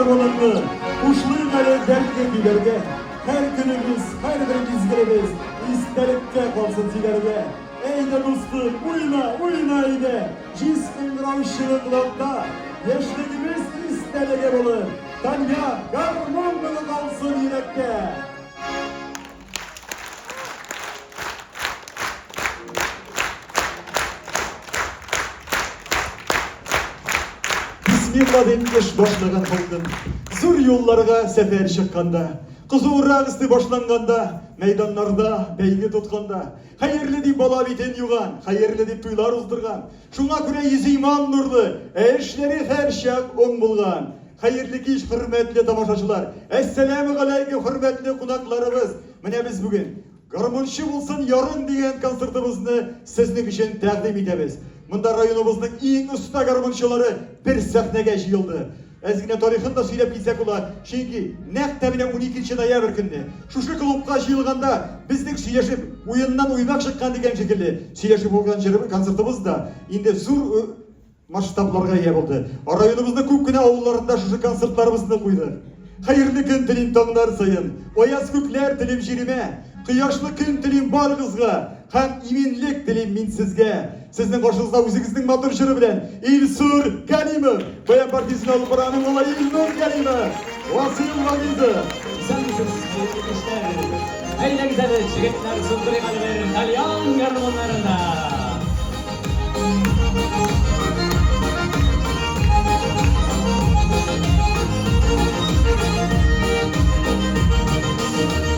armağanını kuşluğun ele dertli biberge. Her günümüz, her birimiz geliriz. İstelikte kalsın tilerge. Eyde dostum, uyna eyde. Cismin ravşını kulakta. Yaşlığımız istelege bulur. Tanya, garmonunu kalsın yürekte. Bismillah demiş başlagan toldum. Zor yollarga sefer çıkkanda. Kızıurak isti başlanganda, meydanlarda, beygi tutkanda. Hayırlı deyip bala biten yugan, hayırlı deyip tuylar uzdurgan. Şuna göre yüzü iman nurlu, eşleri her şak on bulgan. Hayırlı kiş, hürmetli tamaşaçılar. Esselamu aleyküm hürmetli kunaklarımız. Mine biz bugün garmonçu bulsun yarın degan konsertimizni sizning için takdim etemiz. Munda rayonumuzning eng usta garmonçuları bir sahnege jiyildi. Ezgine tarixinde söylep gitsek ular. Çünkü nektabine 12 noyabr günü şu klubga jiyilganda bizning süйлешip oyundan uymak çıkkan degan şekilde süйлешip olgan konsertimiz da endi zor масштабlarga ие болды. Rayonumuzda ko'pgina avullarında şu konsertlarimizni qo'ydi. Hayırlı gün tilim tonglar sayın. Oyaz ko'klar tilim jirime. Quyoshli kun tilim bor qizga. Ham iminlik tilim men sizga. Sizning qo'shiningizda o'zingizning motor shiri bilan Ilsur Kalimov, Bayan Partiyasining olib borani o'g'li Ilnur Kalimov, Vasil Vagizov. Sen misiniz işte? Hayırlı güzel şirketler sunduruyor galiba İtalyan garmonlarında.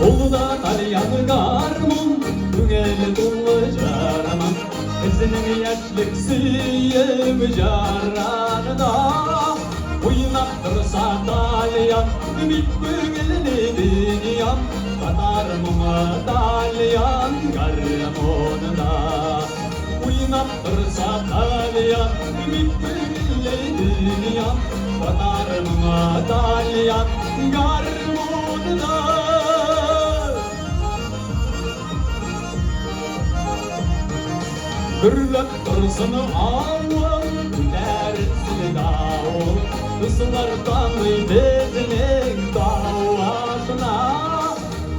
Uluda İtalyan garmon, güngeli dolu jaraman. Izinin yaşlık sıyım jaranida. Oynap dursa İtalyan, ümit güngeli dünyam. Katar mıma İtalyan garmonida. Oynap dursa İtalyan, ümit güngeli dünyam. Katar mıma İtalyan garmonida. Hürlet dursun ağam, dersin dağım. Islardan bezmek davasına.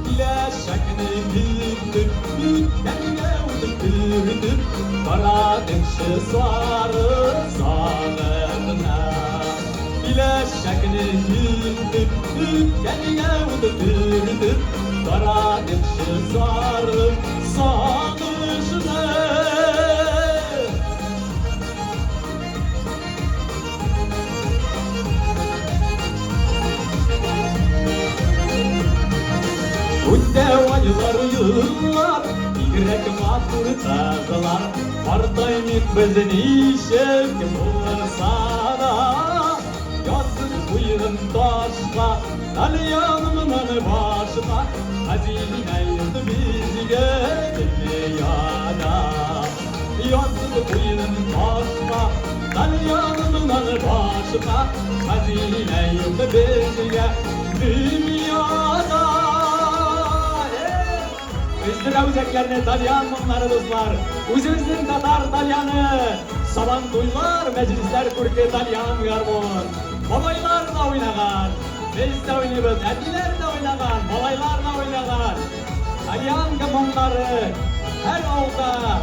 İle şakını büktür, bütkenine uydurdur. Kara dikşi sarı sağlığına. İle şakını büktür, bütkenine uydurdur. Kara dikşi sarı sağlığına. Devaylar yıllar, yürek matır tağlar. Partaynik bizin işevki bulursa da. Yazın buyurun taşla, Dalyanımın başına. Hazine yıldı bizge dünyada. Yazın buyurun taşla, Dalyanımın başına. Hazine yıldı bizge dünyada. Üstüne uzaklarını Dalyan bunları dostlar. Uzunuzun Tatar Dalyanı. Saban toylar, meclisler kurke Dalyan garmon. Babaylar da oynagan. Biz de oynayız, ettiler de oynagan. Babaylar da oynagan. Dalyan garmonları her avda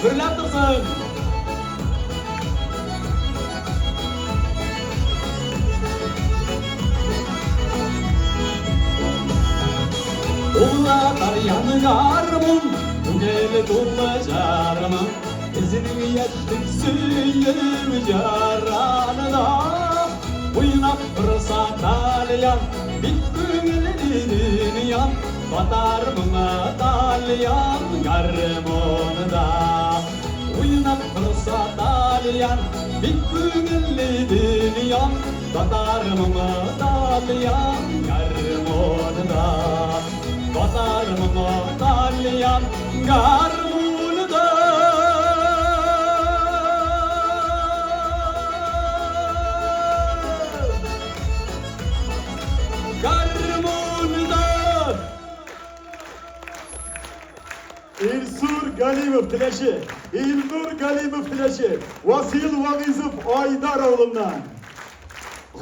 gürlep dursun. Ulla Dalyan garmon, güngeli dolu jaraman. Izinin yaşlık suyum jaranida. Oynap dursa Dalyan, bit güngeli dünyam. Batar mına Dalyan garmonida. Oynap dursa Dalyan, bit güngeli dünyam. Batar mına Dalyan garmonida. Batar mına Dalyan garmonida. İlsur Kalimov tileşi, İlnur Kalimov tileşi, Vasil Vagizov Aydar oğlundan.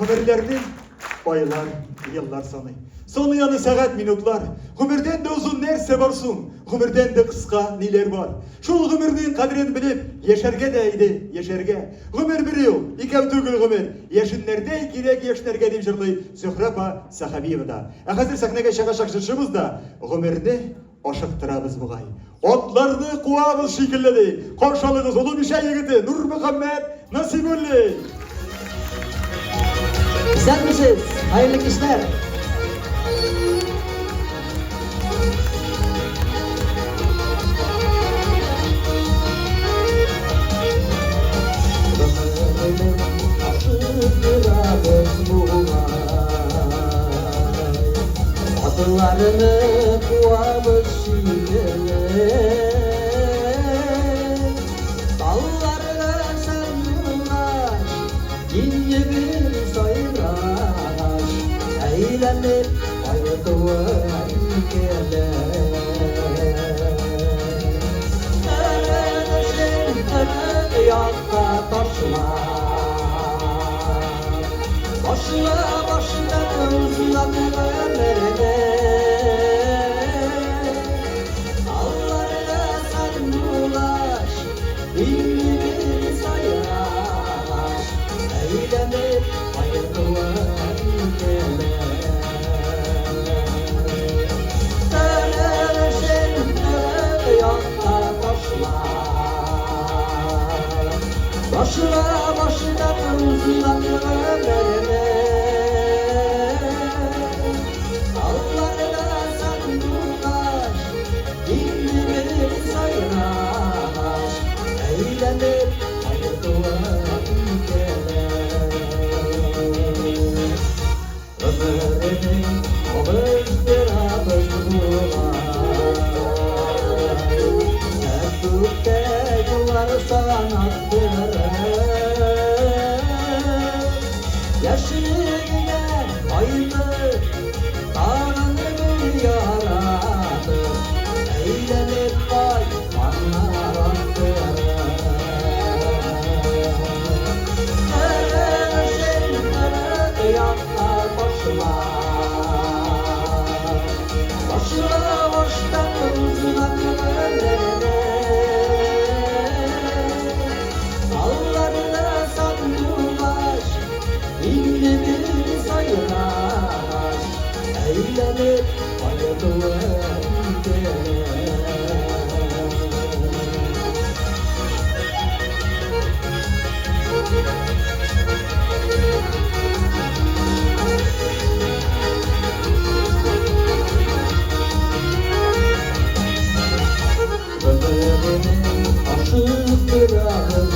Hünerlerinin Aylar, yıllar sanay. Sonu yanı saat minutlar. Ömürden de uzun nerse varsın. Ömürden de kıska neler var. Şol ömürün kadrini bilip yaşarga deydi, yaşarga. Ömür bir yıl, ikav tügül ömür. Yaşın nerede gerek yaşlarga deyip jırlay Sührapa Sahabiyeva da. Hazır sahnege şaka şakşırşımız da ömürni aşıktırabız buğay. Otlarını kuvabız şekilledi. Korşalığız ulu bir şey yigiti Nur Muhammed Nasibulli. Güzelmişiz. Hayırlı işler. Adlarını kuvabız şiirler. Dallarına sarılar, ince bir sayılar. Eğlenip ayırdılar ülkeler. Nerede yakta taşlar. Başına uzanırlar. Allarına sarılar, ünlü bir sayar. Eğlenip ayırdılar ülkeler. Nerede yakta taşlar. Başına uzanırlar. Allarına sarılar, ünlü bir sayar. Eğlenip ayırdılar ülkeler. Ömrünün o ızdırabı Mevcut'te yıllar sanattır. Yaşına ayırdı, kanını bir yaradı. Eğlenip vay anlar attır. Nerede yaklar başlar. Başına baştan uzanırlar. Dallarına sarılar, ince bir sayılar. Eğlenip ayırdılar ülkeler. Ömrünün aşıktırabız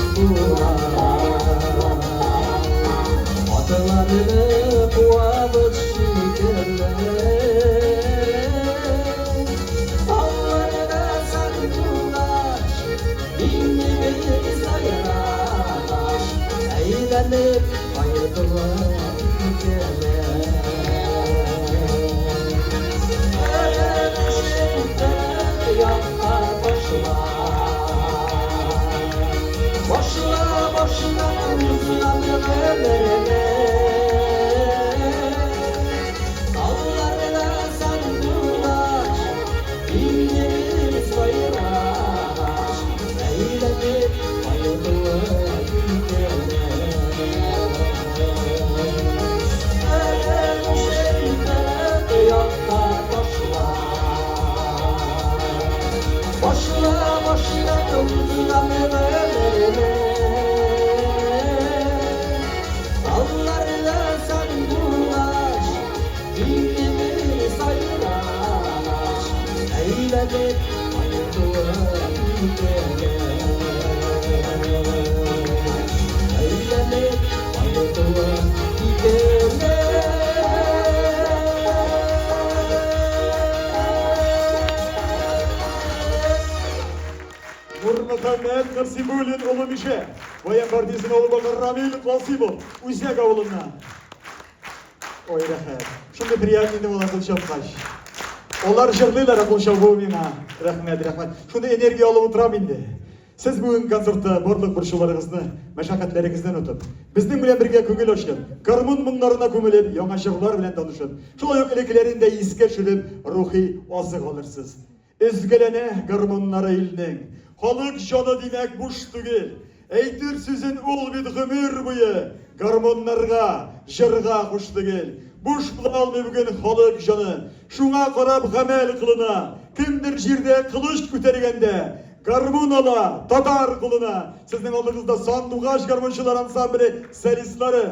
Adlarını kuvabız şiirler. Dallarına sarılar, ince bir sayar. Eğlenip ayırdılar ülkeler. Nerede yakar başlar. Başına uzanırlar. Dallarına sarılar, ince bir sayılar. Eğlenip ayırdılar ülkeler. Nerede yakar başlar. Başına uzanırlar. Dallarına sarılar, ince bir sayılar. Eğlenip ayırdılar ülkeler. Eğlenip ayırdılar ülkeler. Nur Muhammed Nasibulin ulu Mişe. Bayan Partisi'nin oğlu bakır Ramil Kasibov. Uysak avluna. Oy rahmet. Şimdi priятныйны olan kılşap kaç. Onlar жырлыйлар akıl şabu mina. Rahmet. Şunda enerji alıp oturam indi. Siz bugün konsertda borluk burşularınızı, meşakkatlerinizden ötüp, bizden bilen birge köngül açın, garmon munlarına kömülüp, yana şıklar bilen tanışın. Şolay yok eleklerinde iske şülüp, ruhi azık alırsız. Özgelene garmonlara ilinin, halık canı demek buş tügül. Eytir sizin ul bit gümür buyu, garmonlarga, jırga kuş tügül. Buş bulalmı bugün halık canı, şuna karab gamel kılına, kimdir jirde kılıç kütergende, garmon ala, tatar kılına, sizin aldığınızda sandugaş garmonçular ansambili solistleri.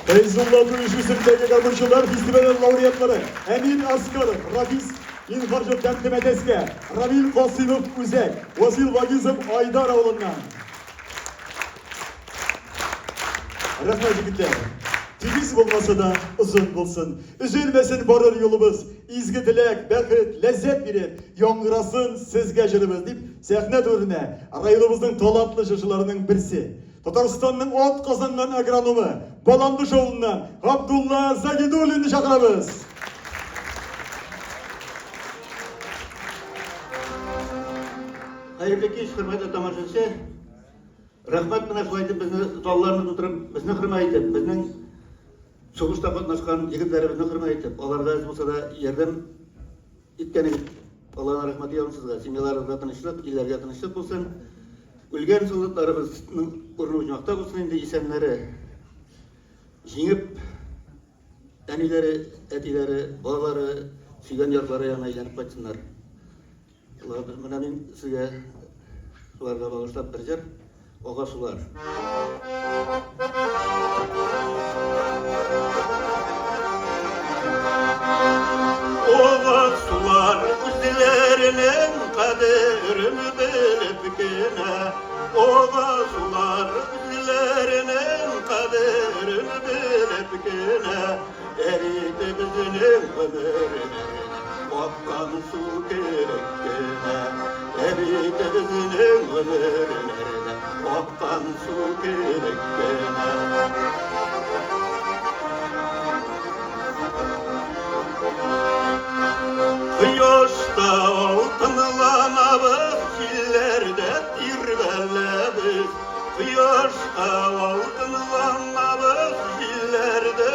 Feyzullah Duyuşu'ndaki garmonçular festivalin laureatları Emin Askarov, Rafiz İnfarjov Kentmeteske, Ravil Qasimov Uzek, Vasil Vagizov Aydar oğlundan. Rahmet yigitler. Temiz olmasa da uzun bulsun. Üzülmesin barır yolumuz. İzgi dilek, berkit, lezzet verip, yongırasın sizge jırımız deyip, sahne törüne rayonumuzun talantlı şaşılarının birisi. Tataristan'ın ot kazangan agronomu, Balanduş oğlundan Abdullah Zagidulin'i çağırırız. Hayırlı kеш, hürmetli tamaşaçı. Rahmet bana şuaydı bizni zallarını tuturup, bizni hürmet edip, bizning Soğuşta katnaşkan yigitlerimizni hürmet etip, olarga az bolsa da yerdem itkeni Allah'ın rahmeti yolun sizga, simyalarınızda tanışlık, illerge tanışlık bolsun. Ülgen soğuduklarımızın urnu ucmakta bolsun, indi isenleri jiňip, enileri, etileri, balaları, süýgen ýerlere ýana aýlanyp gaçsynlar. Allah mena men sizge şularga bagyşlap berjer, oga sular. Oga sular üzlerinin kaderini bilip gene, oga sular üzlerinin kaderini bilip gene, eridi bizinin ömürlerini, akkan su gerek gene, eridi bizinin ömürlerini, akkan su gerek gene. Kıyoşta altınlanabız, çillerde dirvelebbiz. Kıyoşta altınlanabız, çillerde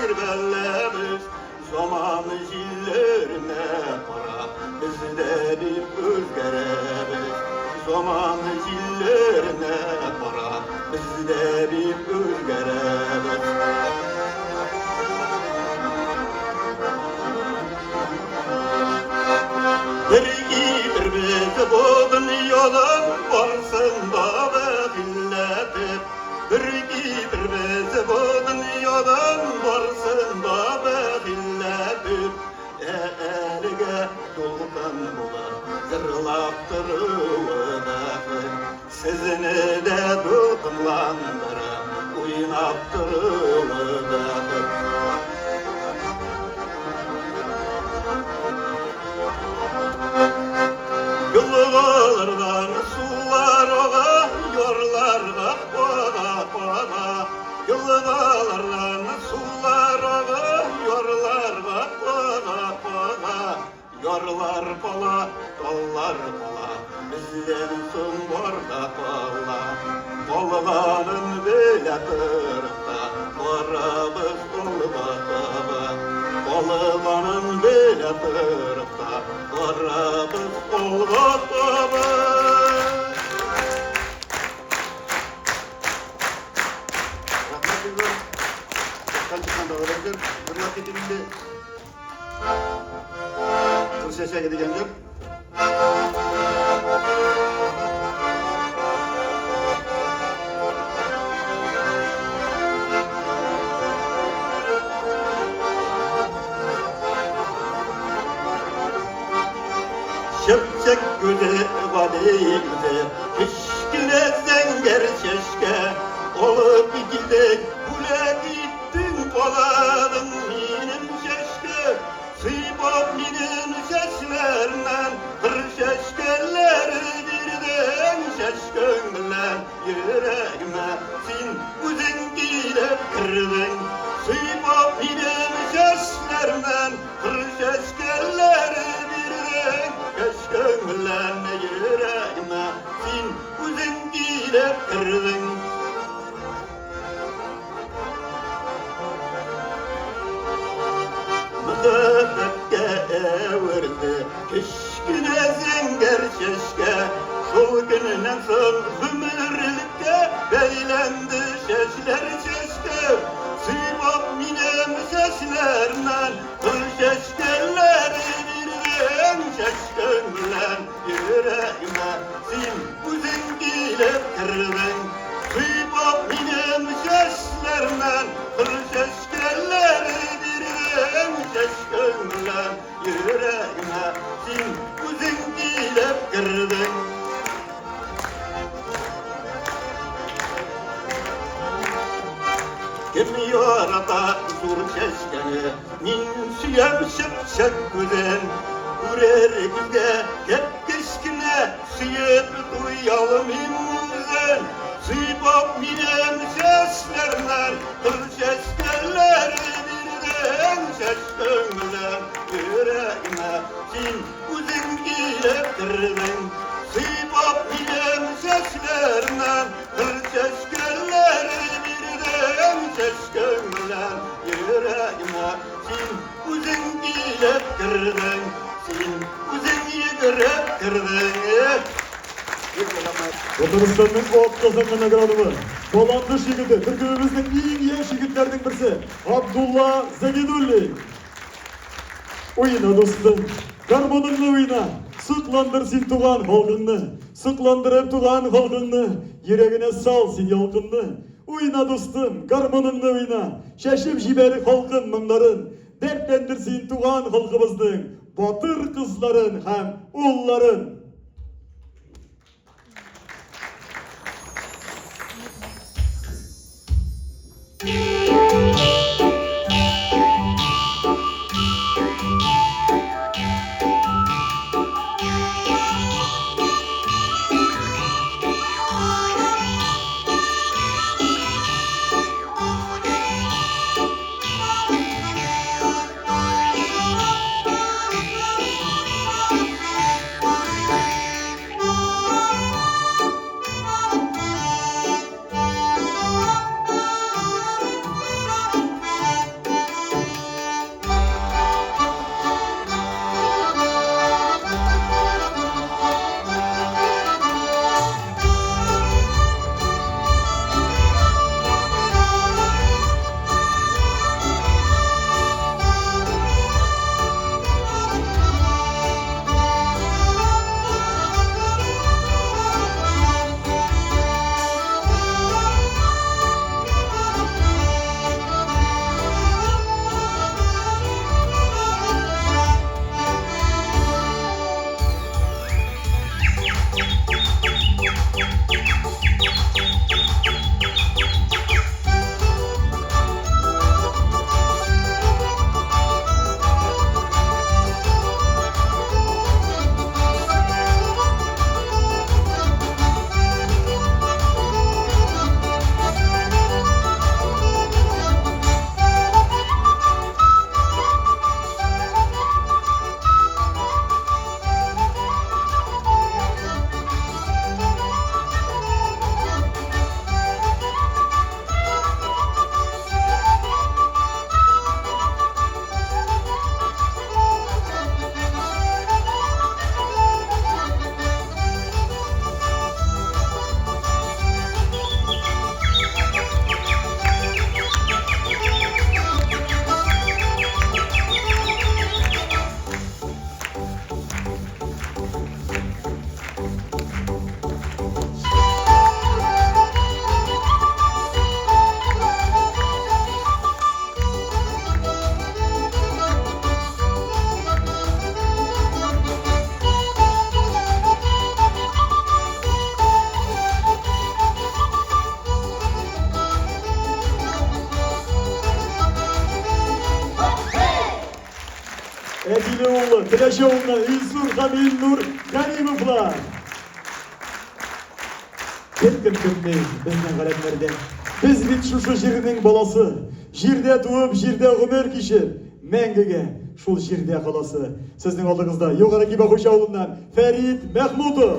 dirvelebbiz. Zaman jillerine para, bizleri özgerebiz. Zaman jillerine para, bizleri özgerebiz. Bir bizi bodun yolun varsın da bekilletip. Bir bizi bodun yolun varsın da bekilletip. Erige dolgan bular, zırlaktırıvıdakır. Sizini de dolgunlandırıp, uynaptırıvıdakır. Yıllardan sular oğa, yorlarga koda koda. Yıllardan sular oğa, yorlarga koda koda. Yorlar kola, kollar kola, bizden son borda kola. Kolganın bile tırta, korabız kolba kola. Kolganın bile tırta, korabız kolba kola. Rahmet ediyorum. Kalçıktan da öğrendim. Hürmet edildi. Kırşeşe gidigendir. Şepçek göze vadeyimde, pişkine zenger çeşke, olup gidek kule gittin koladın minim çeşke. Sıybop minim seslerden, kır şeşkeleri birden şeşkön bilen yüreğime sin uzun giyip kırdın. Sıybop minim seslerden, kır şeşkeleri birden şeşkön bilen yüreğime sin uzun giyip kırdın. Müddetle evirdi, kişkine zenger çeşke. Şol gününden son ömürlükte beylendi şeşler çeşke. Sıybop minem seslerden, kıl şeşkeleri birden şeşkön bilen yüreğime sin uzun giyip kırdın. Sıybop minem seslerden, kıl şeşkeleri birden şeşkön bilen yüreğime sin uzun giyip kırdın. Kim yorata zur çeşkeni, min süyem şıpşak güden. Gürer güde hep kişkine, süyep duyalım immuzen. Sıybop minem seslerden, kıl şeşkeleri birden şeşkön bilen yüreğime sin uzun giyip kırdın. Sıybop minem seslerden, kıl şeşkeleri birden şeşkön bilen yüreğime Sen uzun giyilip girdin, sen uzun yigirip girdin. Oturuşlarının o kazanma nagradımı. Dolandırış yigiti, Türkümüzün en yaş yigitlerinin birisi. Abdullah Zegidulli. Oyna dostum, garmonunla oyna. Sıklandır sen tuğan halkını. Sıklandırıp tuğan halkını. Yüreğine sal sen yalkınını. Oyna dostum, garmonunla oyna. Şaşıp jiberik halkın mınların. Dertlendirsin tuğan halkımızın. Batır kızların hem ulların. Ediloğlu, Tireşoğlu, İlsur Kamil Nur, Ganimovlar. Ketkin köpmeyiz bizden kalemlerde. Biz bit şu jirinin balası. Jirde tuğup, jirde ömür kişir. Mengege, şul jirde kalası. Sizin aldığınızda yukarı gibi hoş avlundan Ferit Mehmutov.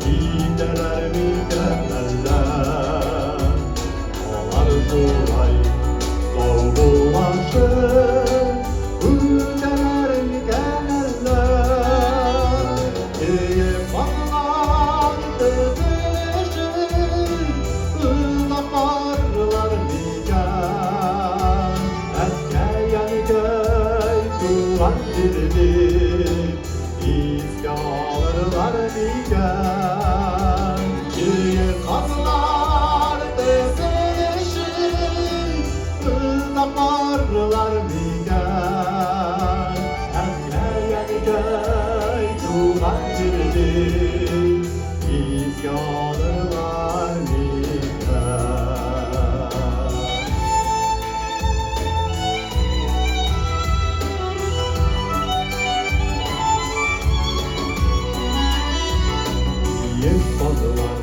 Gideler mükemmeller, olar kolay, doğrulaşır, ülkeler mükemmeller. Keyif anlar dövüşür, ılaparlar miken, etkeyen köy turan birlik. İskanlar diken, yıkanlar deseşir, ılaparlar diken, etkeyen köy turan birlik, iskanlar diken. Fazlalar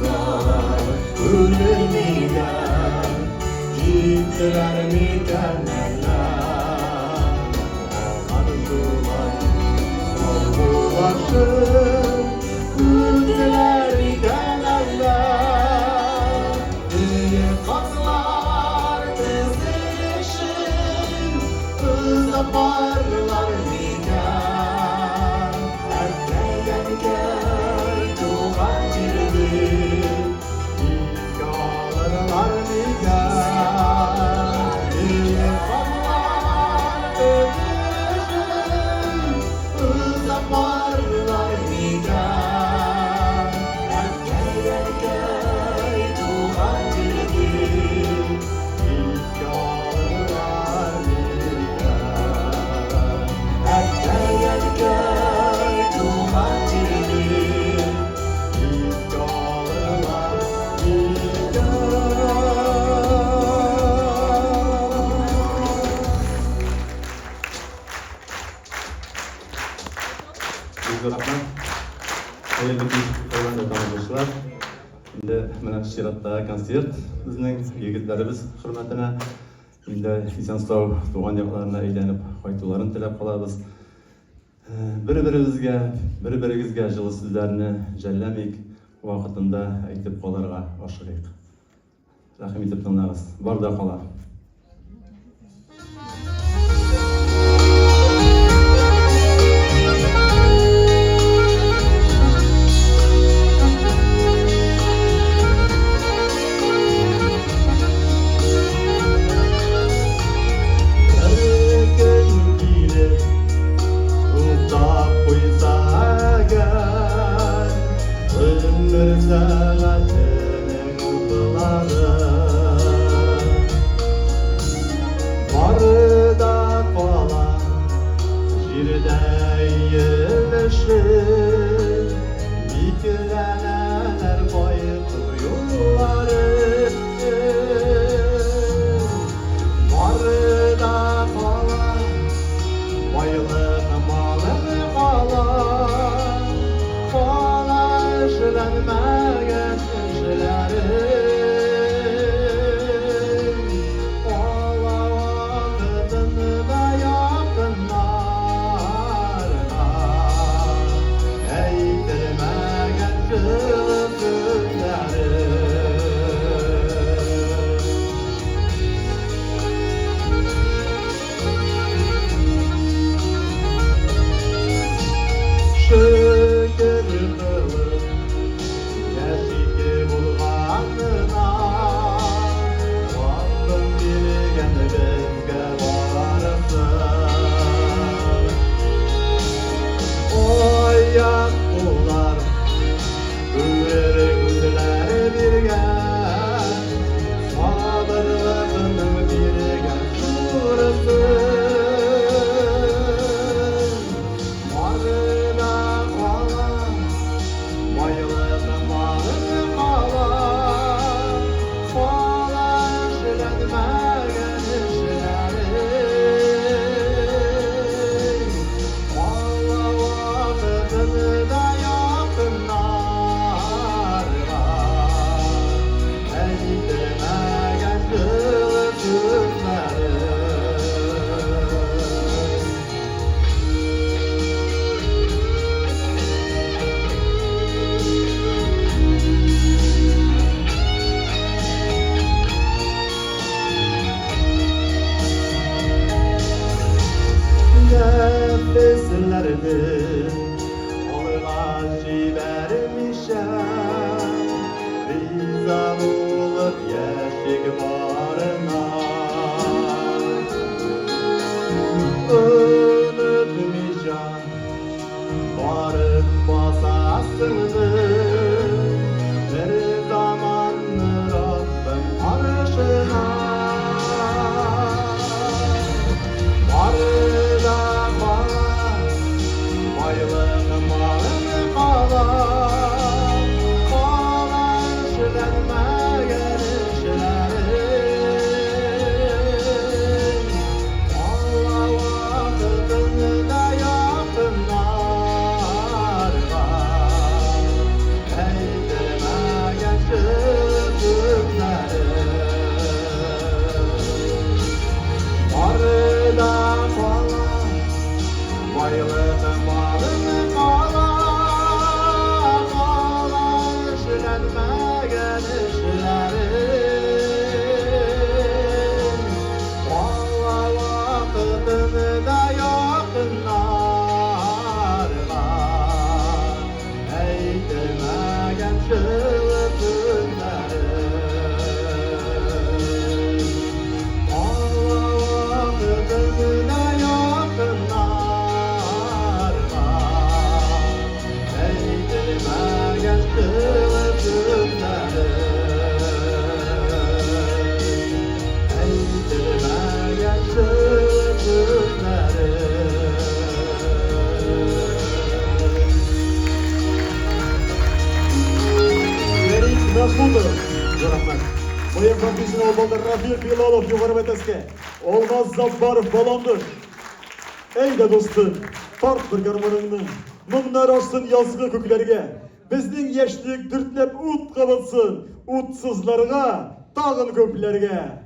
var ölmeyken gittiler miken eller arzular olgulaşır gittiler miken eller bir kazlar dizilişir kızaparlar miken erken gel tuğan cildi İzgarlar miken bir kazlar dizilişir kızaparlar miken erken gel tuğan cildi İzgarlar miken erken gel tuğan cildi İzgarlar Bizga rahmat. Hayırlı bir qo'ygan do'stlar. Endi mana Shiratda konsert bizning yigitlarimiz hurmatine endi Isanstov tug'an yoqlarini aylanib qaytularini tilab qolamiz. Bir-birimizga жылы so'zlarni jallamayk, vaqtida aytib qolarga oshiqaylik. Rahim etib tinglaymiz. Borda qolar. Şilenme gelişleri işlerim Valla vakıtını da yakınlarla Eğdirmegen çığlık günlerim Valla vakıtını da yakınlarla Eğdirmegen çığlık günlerim Eğdirmegen çığlık günlerim Берик Нахмутов, Журахмат. Моя фамилия Олбалдар Рафил Билалов, Югары Бетеске. Олмаз Заббаров, Баланdır. Ey de dostum, tart bir garmanını. Mыңнар ашсын yazgı köklerge. Bizning yaşlık dürtlep ut kabatsın. Utsızlarga, tağın köklerge.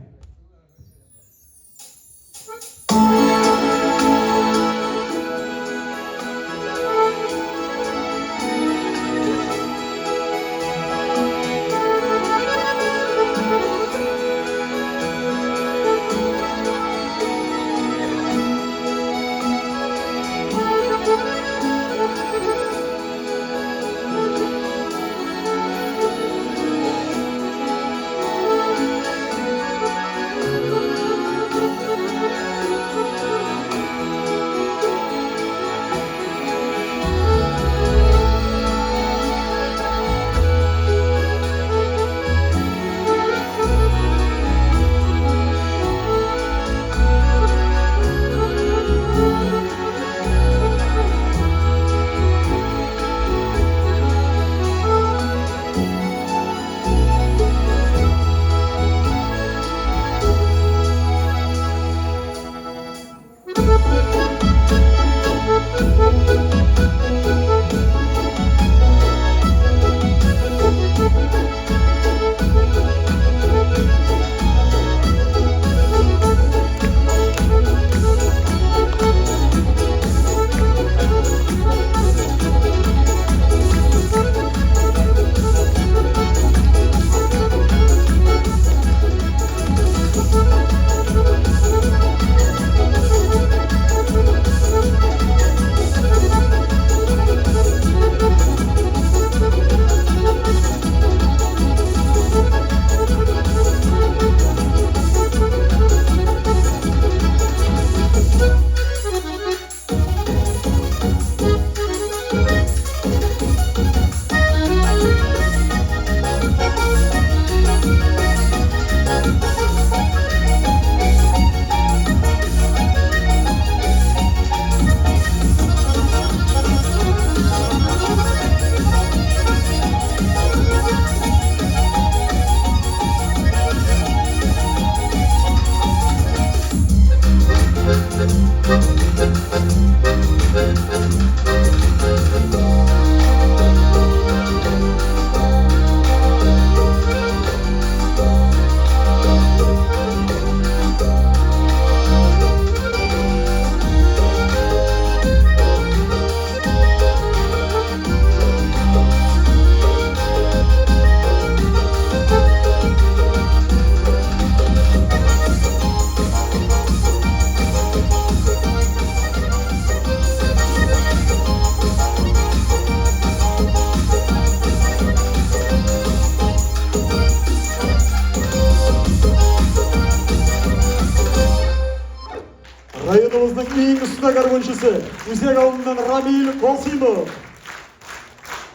Rayonumuzun en usta garbançısı, Üzek avından Ramil Kosimov.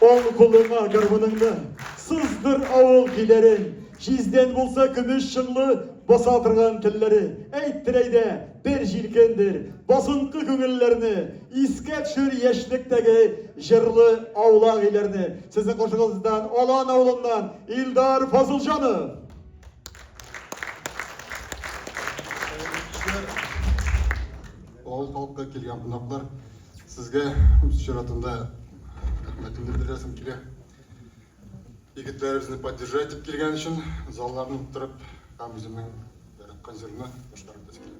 On koluna garbanını, sızdır avul gilerin, Jizden bulsa gümüş şınlı, basatırgan tilleri. Eyttireyde bir jilkendir, basınkı güngüllerini, iske düşür yeşlikteki jırlı avlaq ilerini. Sizin koşuğunuzdan, olan avlundan İldar Fazılcanov. Ол халыққа келген қонақтар, сізге ширатында рахметімді білдіргім келе. Егіттерімізді поддержать етіп келген үшін залларын тұрып, өзімнің концертіне қоштарып келем.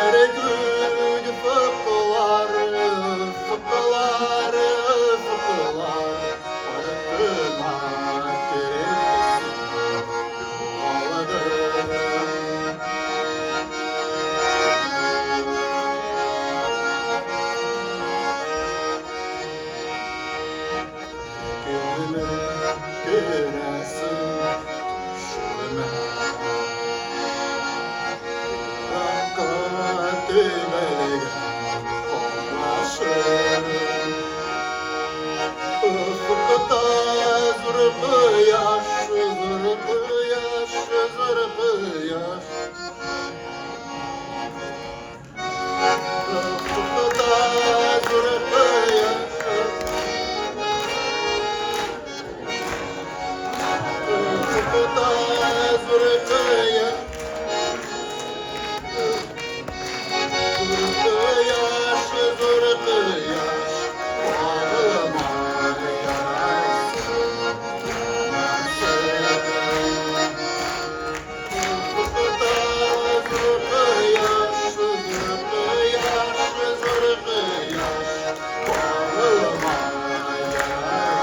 Ergün fıkıları, fıkıları, fıkılar. Arıtıma kereksin ağladım. Gönlüme göresin düşürme. Rakka dümelegen konlaşır. Ufukta zırpı yaş, zırpı yaş, zırpı yaş. Ufukta zırpı yaş. Ufukta zırpı yaş. Zırpı yaş, zırpı yaş. Ağlama yarasın. Ufukta zırpı yaş, zırpı yaş, zırpı yaş. Ağlama yarasın.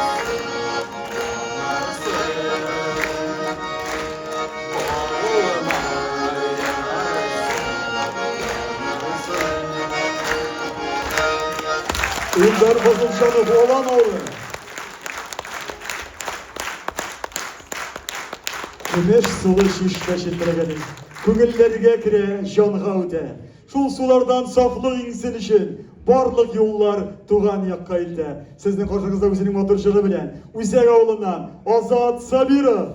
Ünver Bozulcanov Olanoğlu. Күмеш сулы шишпе шеттерегенин, көңіллерге кіре жанға өте. Шул сулардан сафлық иңсен үшін барлық юллар туған якка илте. Сіздің қоршыңызда өзінің моторшығы білен, Үзек ауылынан Азат Сабиров.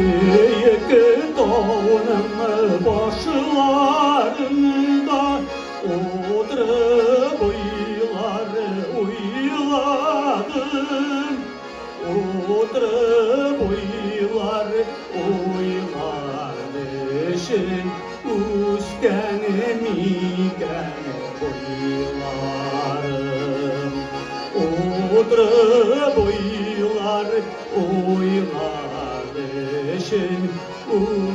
Büyük dağının başlarında oturup uyladım. Oturup uylarmışım üstüne uylarım. Oturup uylarmışım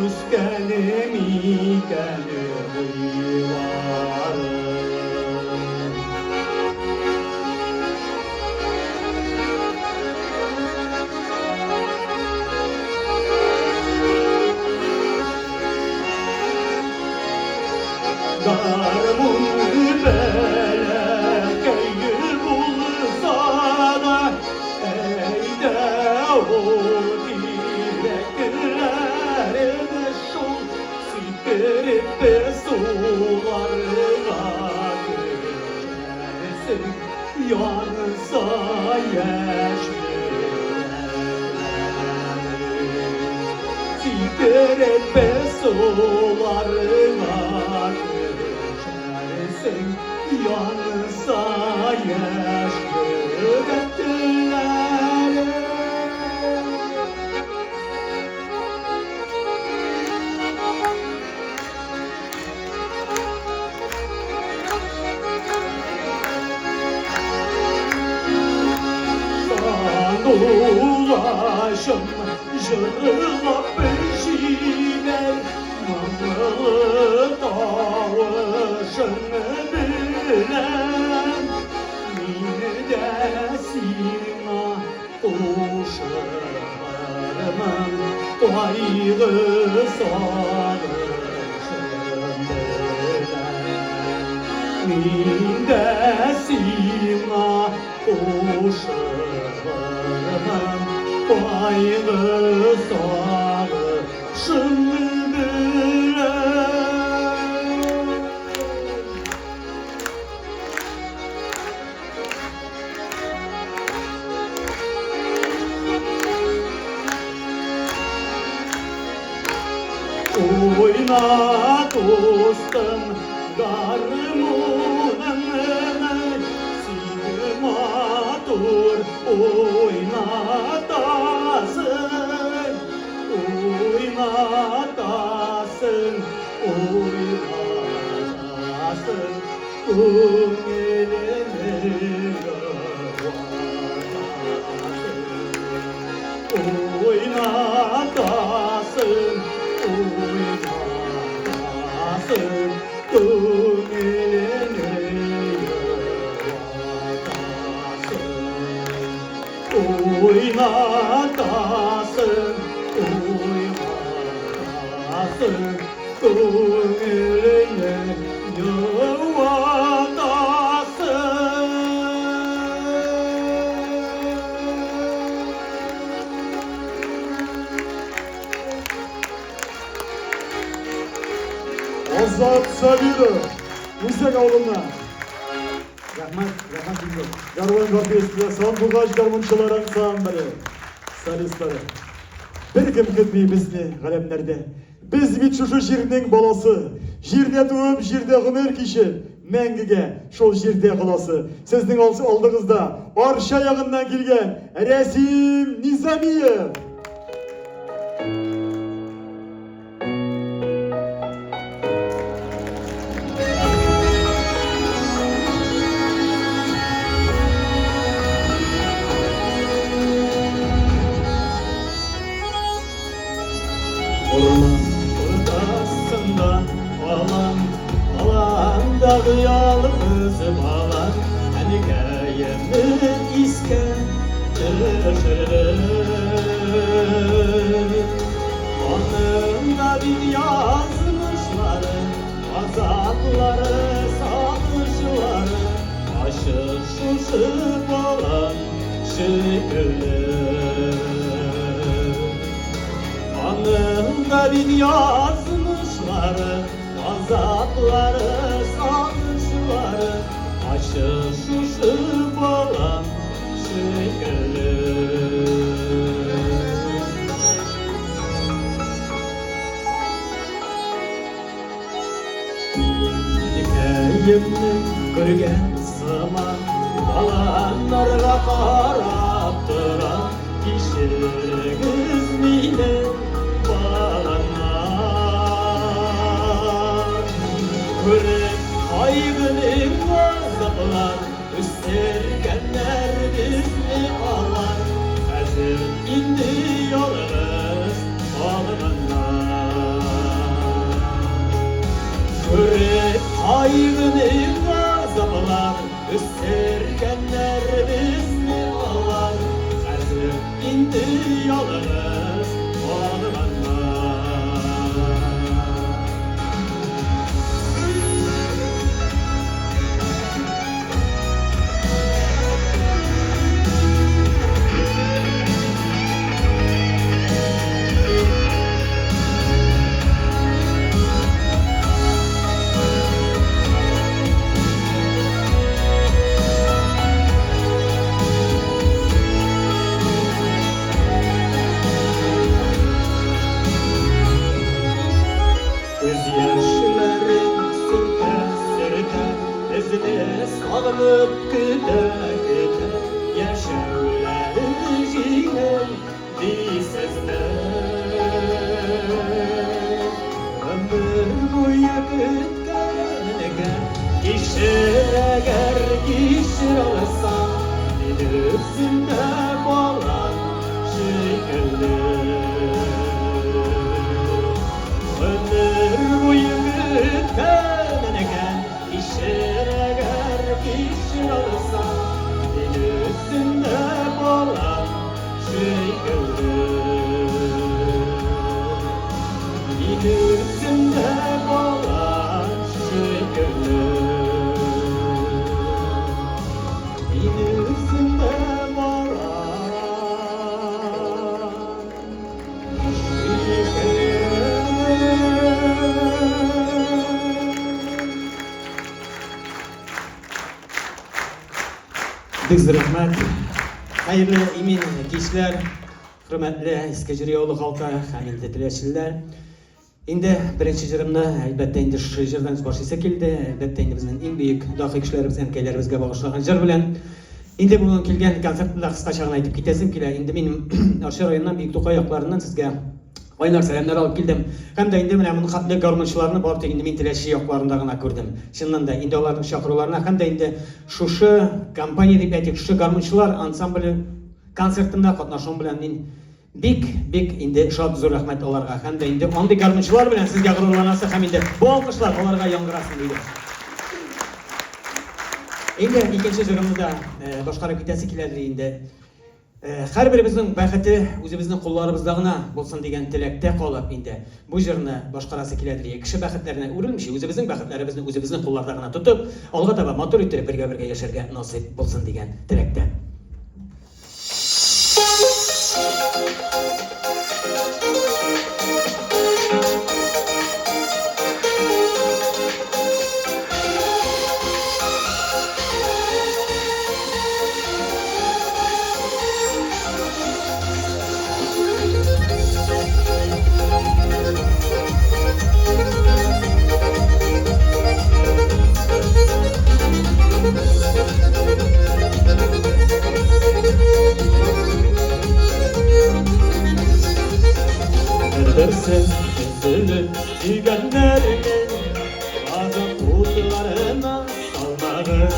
üstüne uylarım. Darımın belekeyi bulsa da eyde o direklerin şol siktirip sularına girersin yansa yeşillersin siktirip sularına girersin yansa yeşillersin. Ulaşım jırlap peşiner Namlı tavışın bilen Mine sina uşarımın Kaygı sarışın bilen Mine sina uşarımın Kaygı sarışın bilen Oyna dostum garmunun sigmatur oynatasın oynatasın oynatasın Oynatasın, oynatasın, gönlünü yavatasın. Oynatasın, oynatasın, gönlünü Azat Sabirov, Musa oğluna. Rahmat dinliyorum. Garvan Orkestrası, Sanbuğaç Garvançılar Ansamblı, solistleri. Bir kim kütmeyi bizni galemlerde. Biz bit şu jirning balası. Jirde tuğup, jirde gümür kişi. Mengige, şol jirde kılası. Sizдің aldığınızda Arşa yağından gelgen Resim Nizamiyev. Ortasında alandağı yalnız balan hani gayemi isker Anında bir yazmışları azapları satışları aşı şuşup olan şükürler Anında bir yazmışları, azapları, sanışları, aşı şuşup olan şükürler. Hikayemni görgen zaman, alanlarga qarap turan kişiniz mine Körek aygının azaplar Üstergenler bizni alar Hazır indi yolumuz almanlar Körek aygının azaplar Üstergenler bizni alar Hazır indi yolumuz almanlar Sağlıp güde güde yaşarlar yine dizsizler Ömür boyu gütkenligen kişir olsa dil üstünde bolan şükürler Ömür boyu gütkenligen kişir olsa dil üstünde bolan şükürler Dil üstünde bolan şükürler Dil üstünde bolan Biz rahmet. Hayırlı imin kişiler, hürmetli eskeciriyoğlu halka, hamilde tileşiler. Indi birinci jırımda, elbette indi şu jırdan başlaysa keldi. Elbette indi bizden en büyük dağ kişilerimiz, enkeylerimizge bağışlanan jır bilen. Indi bugün kelgen konsertinde kısa çağına aytıp gitesem kile. Indi benim Arşa rayonundan Büyük Tokay ayaklarından sizge Oynar selamlar alıp geldim. Hem de indi bunun katlı garmınçılarını barıp tegindi men tileşi yoqlarında gana gördüm. Şundan da indi onların şakırlarına hem de indi şuşu kompaniya dep aytaylik, şuşu garmınçılar ansambli konsertinde katnaşım bilen men big indi şad zor rahmet olarga hem de indi onday garmınçılar bilen sizge gururlanası hem indi bu alkışlar olarga yangırasın deydi. Endi ikinci jurumda boshqarib ketasi keladi endi. Har birimizning baxti o'zimizning qo'llarımizda g'ina bo'lsin degan tilakda qolib endi bu jurni boshqarasi keladi. Kishi baxtlarini urilmish, o'zimizning baxtlarimizni o'zimizning qo'llarda g'ina tutib, olg'a taba motor ettirib birga yasharga nasib bo'lsin degan tilakda. Dersin üzülüp digenlerinin azap bulutlarına salmağız.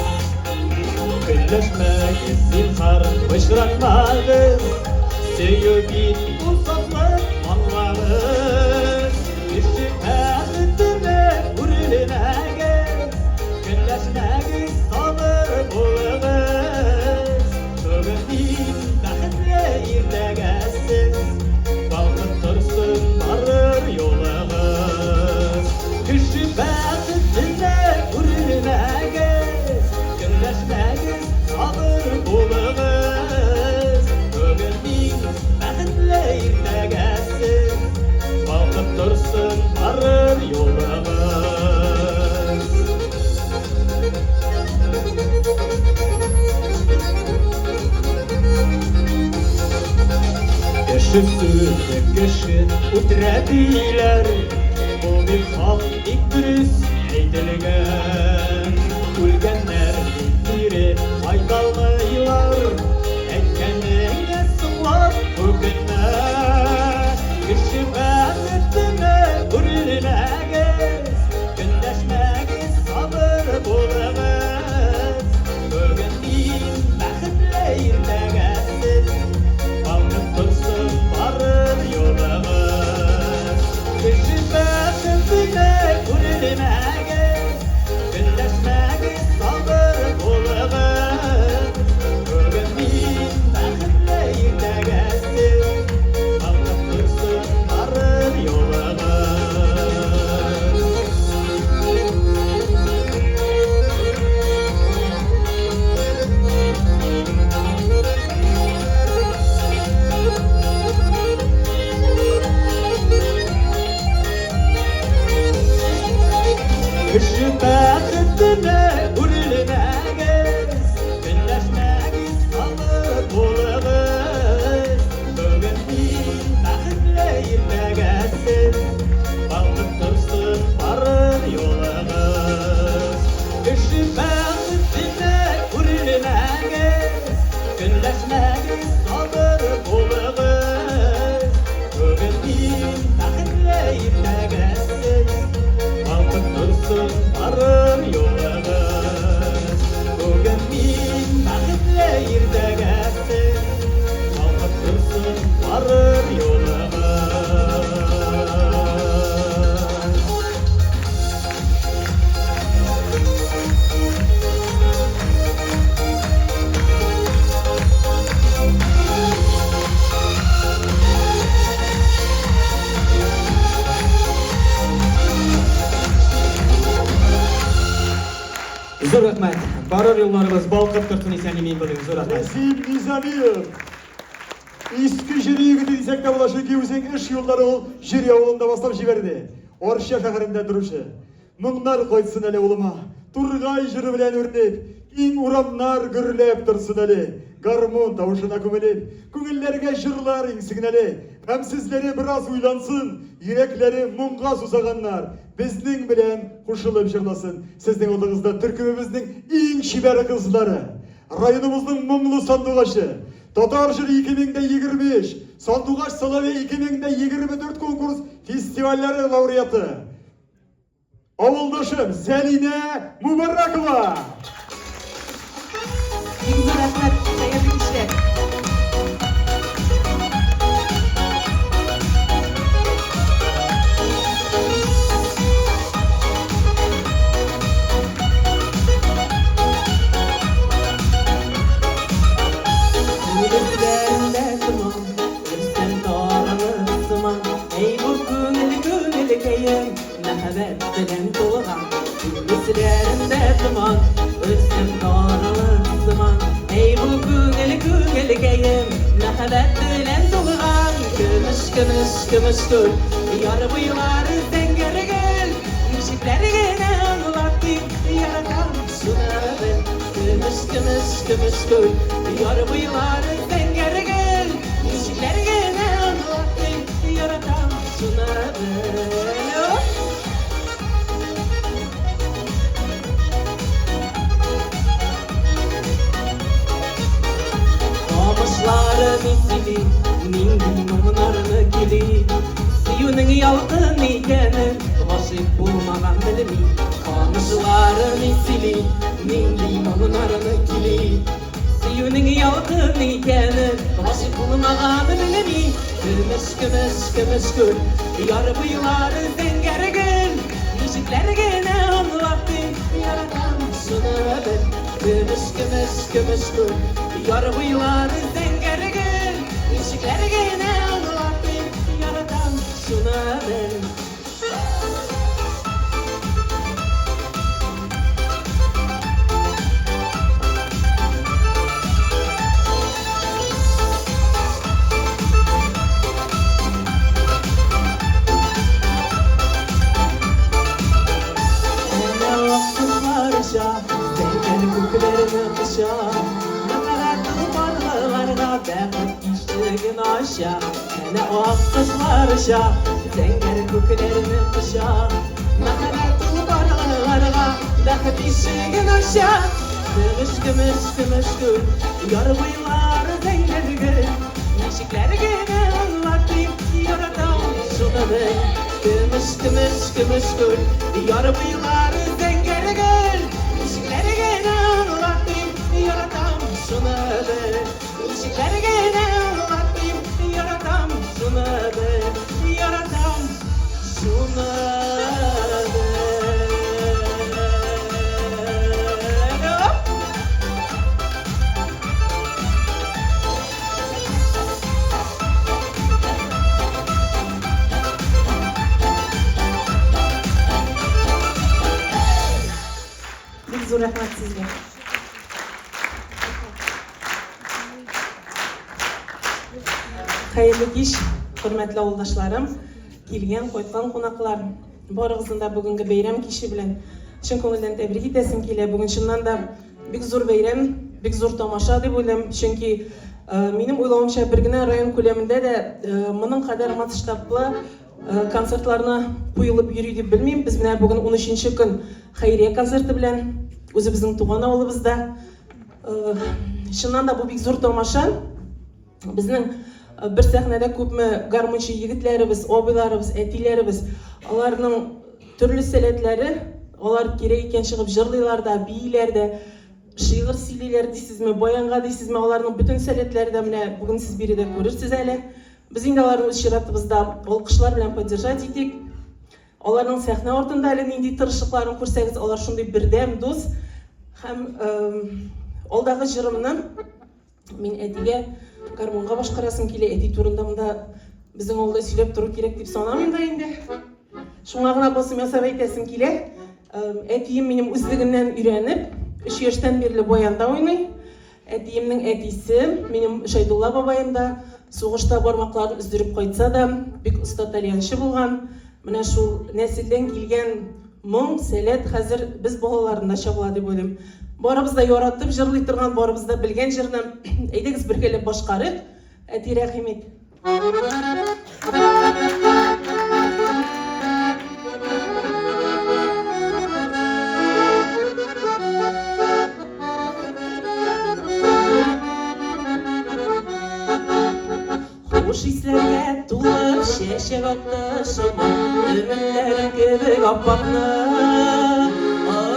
Birleşmek zinhar bıçrakmağız. Sevgin uzaklık anlarız. Kişi perdine uğrulunağız. Birleşmek sabır bulağız. Tövbenin baxtli irtegesiz. Balkın tırsın varır yolağız. Kişi baxtine uğrulunağız. Birleşmek sabır bulağız. Tövbenin baxtli irtegesiz. Balkın tırsın varır yolağız. Kişi sürüp kişi utrediler. Bu bir hak dürüst eytilgen. Ülgenler biri faydalılar. Etkenliğe sıklar bugünler. Kişi baxtine uğrulunağız. Gündeşmeğiz sabır bulağız. Bugün baxtli irtegesiz. Balkın tırsın varır yolağız. Kişi baxtine uğrulunağız. Gündeşmeğiz sabır bulağız. Bugün baxtli irtegesiz. Balkın tırsın varır yolağız. Kişi baxtine uğrulunağız. Birleşmeğiz sabır bulağız. Bugün baxtli irtegesiz. Balkın tırsın varır yolağız. Kişi baxtine uğrulunağız. Birleşmeğiz sabır bulağız. Bugün baxtli irtegesiz. Balkın tırsın varır yolağız. Bugün baxtli irtegesiz. Balkın tırsın varır yolağız. Zor rahmet. Barır yollarımız balkıp tırtın esenliğin bölüyor. Zor rahmet. Resim Nizamiyev. Eski jüri yigiti desek de bulaşık gibisin iş yolları ol jüri avulunda bastap jiberdi. Orşa şaharında duruşu. Mыңlar koysun ele uluma. Turgay jürü bilen örnep. King uramlar gürlep tursun ele. Garmon tavuşuna kömelep. Köngüllerge jırlar insigin ele. Hem sizleri biraz uylansın. Yürekleri mumga susaganlar. Bizning bilen kuşulup jırlasın. Sizдің oldığınızda Türkümümüzдің en şiber kızları. Rayonumuzun mumlu sandıgaşı. Tatar jüri 2025 Сандуғаш Соловей 2024 конкурс фестивальдері лауреаты. Ауылдашым Зәлине Мубаракова. Güzel rəhmət, xeyirli işlər. Gözlərində duman, özdən qaranlıq zaman. Ey bu göngeli kəyim, məhəbbət bilən dolğan. Gözlərində duman, özdən qaranlıq zaman. Ey bu göngeli kəyim, məhəbbət bilən dolğan. Gümüş gül, yar buyular zəngəri gül. Müşikləri gənə anlattı, yaratan şuna bil. Gümüş gül, yar buyular zəngəri gül. Müşikləri gənə anlattı, yaratan şuna bil. Qamışları misili, mingin onarını gili. Suyunun yalqın ikeni, aşık bulmagan bilimi. Qamışları misili, mingin onarını gili. Suyunun yalqın ikeni, aşık bulmagan bilimi. Gümüş gül, yar buyuları zəngəri gül. Müzikləri gene anlattı, yaratan şuna bil. Gümüş gül, yar buyuları zəngəri gül. Müzikləri gene anlattı, yaratan şuna bil. Zengin kokularını kışa, nakaratlı parlarına bakıp iştığın aşağı. Yine o kışlarışa, zengin kokularını kışa, nakaratlı parlarına bakıp iştığın aşağı. Gümüş gül, yar buyular zengin gül. Neşikleri gene anlattım, yaratan şuna bil. Gümüş gül, yar buyular zengin gül. Neşikleri gene anlattım, yaratan şuna bil. Neşikleri gene anlattım, yaratan şuna bil. Yaratan şuna bil. Zor rəhmət sizə. Xeyirli iş, hörmətli avuldaşlarım, kelgan qoytqan qonaqlar, barıgızın bugünkü beyram kişi bilen çın көңілден təbrik etesim kele. Bugün çından da bek zor beyram, bek zor tamaşa deb oylayım. Çünki benim oylamamcha birgina rayon ko'lamida da bunun kadar masштабlı konsertlarına qo'yilib yürüydi bilmeyim. Biz bugün 13. gün xayriya konserti bilen o'zimizning tug'an avulibizda. Şundan da bu bek zor tamaşa. Bizning bir sahnada ko'pmi garmonchi yigitlarimiz, obilarimiz, etilarimiz, ularning turli seletlari, ular kerak ekan chiqib jırlaylarda, biylarda, şiir siylilar deysizmi, boyanga deysizmi, ularning bütün seletlarida mana bugun siz birida ko'rasiz hali. Biz endi ularni o'z shiratibizda olqishlar bilan podдержать etdik. Ularning sahna ortida hali nindi tirishliklarini ko'rsangiz, ular shunday birdam do'st. Ham oldagi jirimni men etiga garmonga boshqarasim kele, eti turundamda bizning olda söylep turib kerak deb sanamın da endi. Şuna gına basım yasab aytasim kele. Etiyim benim o'zligimdan үйрәнеп, 3 yaşdan beri boyanda oynay. Etiyimning etisi benim Шайдулла бабайым да soğuşta barmaqlarını üzdürüp koysa da bek usta talyanchi bo'lgan. Mana shu nesilden kelgan mung, selet hazır biz bolalarında çabala deb o'ylayman. Barımızda yoratып jırlay turgan, barımızda bilgan jirni aydigiz birgalab boshqarib. Eti rahmat. Hoş şeşevatlaşıma Ömürlerim gibi kapaklı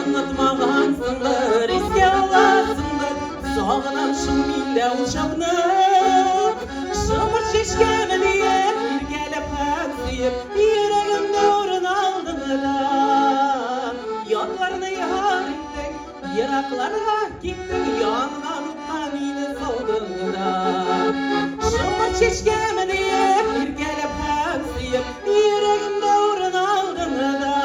Unutmağansındır, iske alasındır Sağlamışım minde uçaklı Şımır şişkemi diye bir gelip hatsıyıp Yüreğimde orun aldım da Yollarını yar ettik, yıraklara gittik Yandan utanini soldum da Şımır şişkemi diye bir gelip hatsıyıp Yüreğimde orun aldım da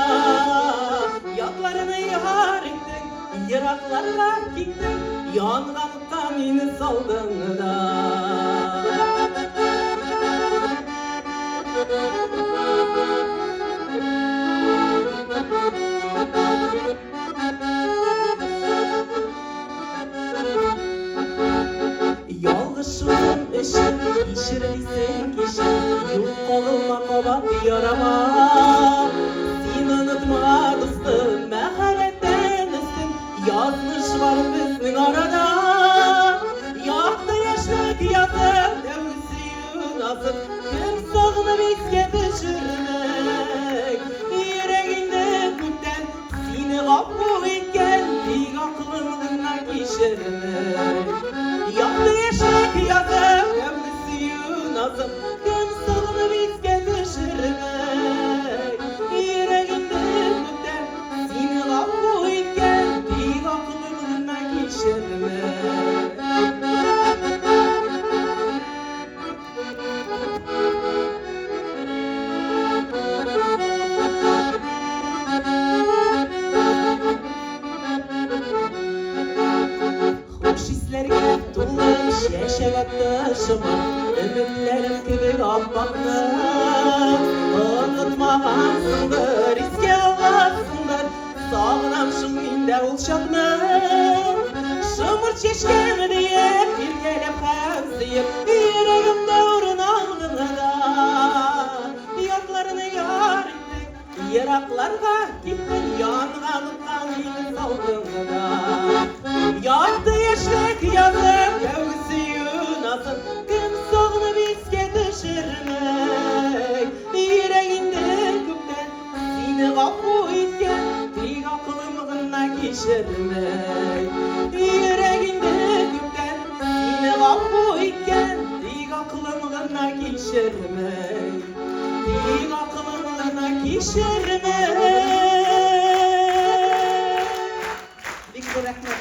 Yollarını yar ettik, yıraklara gittik Yandan utanini soldum da Yalgışım eşim, işirlisin kişim Yıl koluma kovat yarama Sen unutma dostum, meharetten üstün Yazmış var bizim arada Yaktı yaşlık yatıp, devsiyun asıp Kim sağını bizge düşürmek Yüreğinde günden seni kapı etken Bir aklımdına geçirmek Yaktı yaşlık yatıp, devsiyun asıp Kim sağını bizge düşürmek Yüreğinde günden seni kapı etken Bir aklımdına geçirmek Hoş hislerge dolu şeşevatlaşıma Ümitlerim gibi kapaklı Unutmağansındır, iske alasındır Sağlamışım minde uçaklı Şımır çeşkemi diye bir gelip hatsıyıp Yüreğimde orun aldım da Yollarını yar ettik, yıraklarga gittin Yandan utanini soldum da Yaktı yaşlık yazıp göğsüyün asıp Kim soğunu bizge düşürmek Yüreğinde güpten seni kapı etken Bir aklımdına geçirmek Yüreğinde güpten seni kapı etken Bir aklımdına geçirmek Bir aklımdına geçirmek Victor Rahmet